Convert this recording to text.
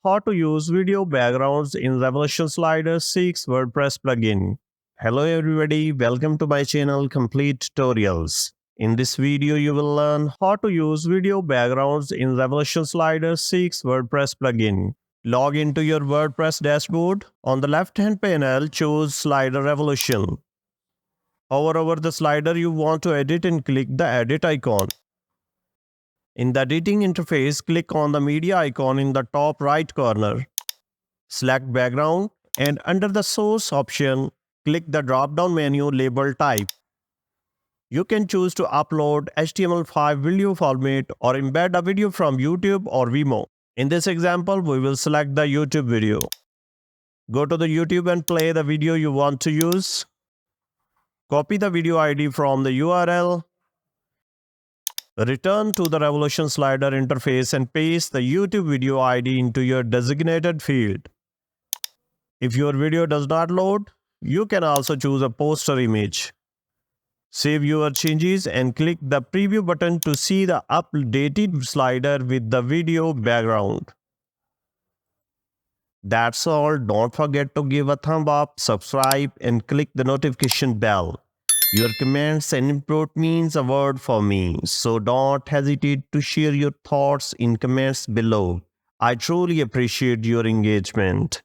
how to use video backgrounds in Revolution Slider 6 WordPress plugin. Hello everybody, welcome to my channel Complete Tutorials. In this video, you will learn how to use video backgrounds in Revolution Slider 6 WordPress plugin. Log into your WordPress dashboard. On the left-hand panel, choose Slider Revolution. Hover over the slider you want to edit and click the edit icon. In the editing interface, click on the media icon in the top right corner. Select background and under the source option, click the drop-down menu labeled type. You can choose to upload HTML5 video format or embed a video from YouTube or Vimeo. In this example, we will select the YouTube video. Go to the YouTube and play the video you want to use. Copy the video ID from the URL. Return to the Revolution Slider interface and paste the YouTube video ID into your designated field. If your video does not load, you can also choose a poster image. Save your changes and click the preview button to see the updated slider with the video background. That's all. Don't forget to give a thumb up, subscribe, and click the notification bell. Your comments and input means a word for me, so don't hesitate to share your thoughts in comments below. I truly appreciate your engagement.